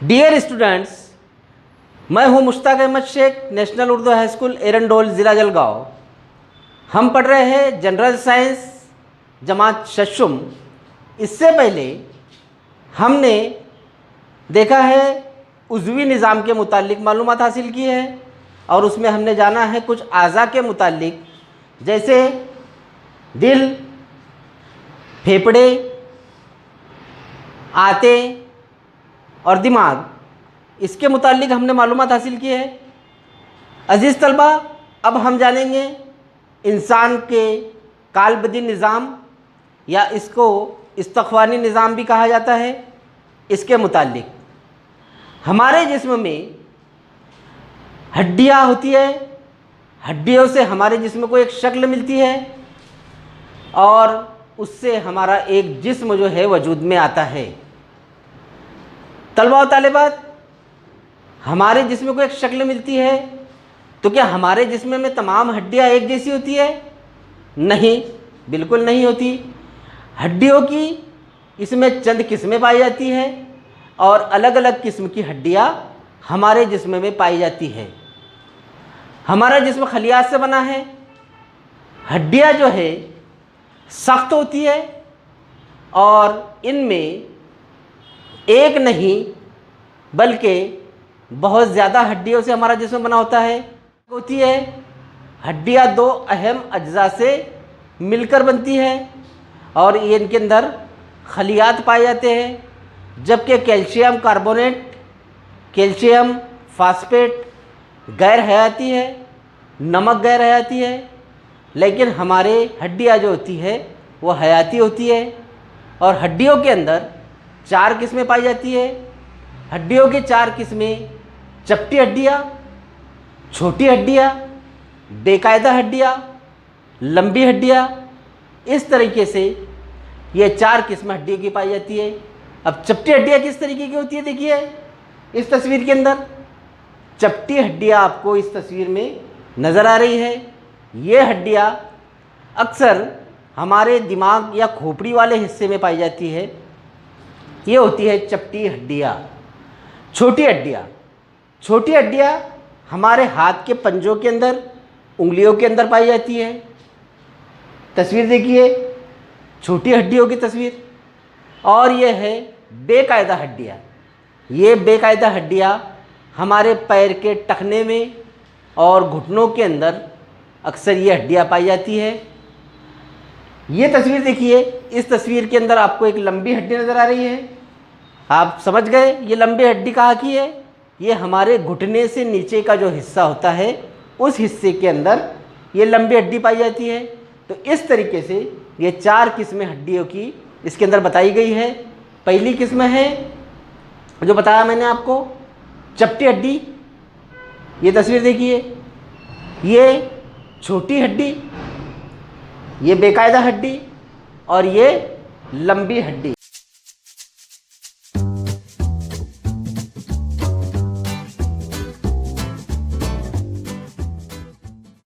Dear students, मैं हूं Mushtaq Ahmed Shaikh, national Urdu high school Erandol, ज़िला जलगांव। हम पढ़ रहे हैं जनरल साइंस जमात शशुम। इससे पहले हमने देखा है उज़वी निज़ाम के मुतालिक मालूमात हासिल की है और उसमें हमने जाना है कुछ आज़ा के मुतालिक, जैसे दिल, फेफड़े, आते और दिमाग। इसके मुतालिक हमने मालूमात हासिल की है। अज़ीज़ तलबा, अब हम जानेंगे इंसान के कालबदी निज़ाम या इसको इस्तख्वानी निज़ाम भी कहा जाता है। इसके मुतालिक हमारे जिस्म में हड्डियाँ होती है, हड्डियों से हमारे जिस्म को एक शक्ल मिलती है और उससे हमारा एक जिस्म जो है वजूद में आता है। तलबा और तालिबात, हमारे जिस्म को एक शक्ल मिलती है, तो क्या हमारे जिस्म में तमाम हड्डियाँ एक जैसी होती है? नहीं, बिल्कुल नहीं होती। हड्डियों की इसमें चंद किस्में पाई जाती है और अलग अलग किस्म की हड्डियाँ हमारे जिस्म में पाई जाती है। हमारा जिस्म खलियात से बना है। हड्डियाँ जो है सख्त होती है और इनमें एक नहीं बल्कि बहुत ज़्यादा हड्डियों से हमारा जिस्म बना होता है। हड्डियाँ दो अहम अज्जा से मिलकर बनती है और ये इनके अंदर खलियात पाए जाते हैं, जबकि कैल्शियम कार्बोनेट, कैल्शियम फास्फेट गैर हयाती है, नमक गैर हयाती है। लेकिन हमारे हड्डियाँ जो होती है वो हयाती होती है और हड्डियों के अंदर 4 किस्में पाई जाती है। हड्डियों की 4 किस्में चपटी हड्डियाँ, छोटी हड्डियाँ, बेकायदा हड्डियाँ, लंबी हड्डियाँ। इस तरीके से ये 4 किस्में हड्डियों की पाई जाती है। अब चपटी हड्डियाँ किस तरीके की होती है, देखिए इस तस्वीर के अंदर चपटी हड्डियाँ आपको इस तस्वीर में नज़र आ रही है। ये हड्डियाँ अक्सर हमारे दिमाग या खोपड़ी वाले हिस्से में पाई जाती है। ये होती है चपटी हड्डियाँ। छोटी हड्डियाँ, छोटी हड्डियाँ हमारे हाथ के पंजों के अंदर, उंगलियों के अंदर पाई जाती है। तस्वीर देखिए, छोटी हड्डियों की तस्वीर। और ये है बेकायदा हड्डियाँ। ये बेकायदा हड्डियाँ हमारे पैर के टखने में और घुटनों के अंदर अक्सर ये हड्डियाँ पाई जाती है। ये तस्वीर देखिए, इस तस्वीर के अंदर आपको एक लंबी हड्डी नज़र आ रही है। आप समझ गए ये लंबी हड्डी कहाँ की है? ये हमारे घुटने से नीचे का जो हिस्सा होता है उस हिस्से के अंदर ये लंबी हड्डी पाई जाती है। तो इस तरीके से ये 4 किस्में हड्डियों की इसके अंदर बताई गई है। पहली किस्म है जो बताया मैंने आपको, चपटी हड्डी। ये तस्वीर देखिए, ये छोटी हड्डी, ये बेकायदा हड्डी और ये लंबी हड्डी।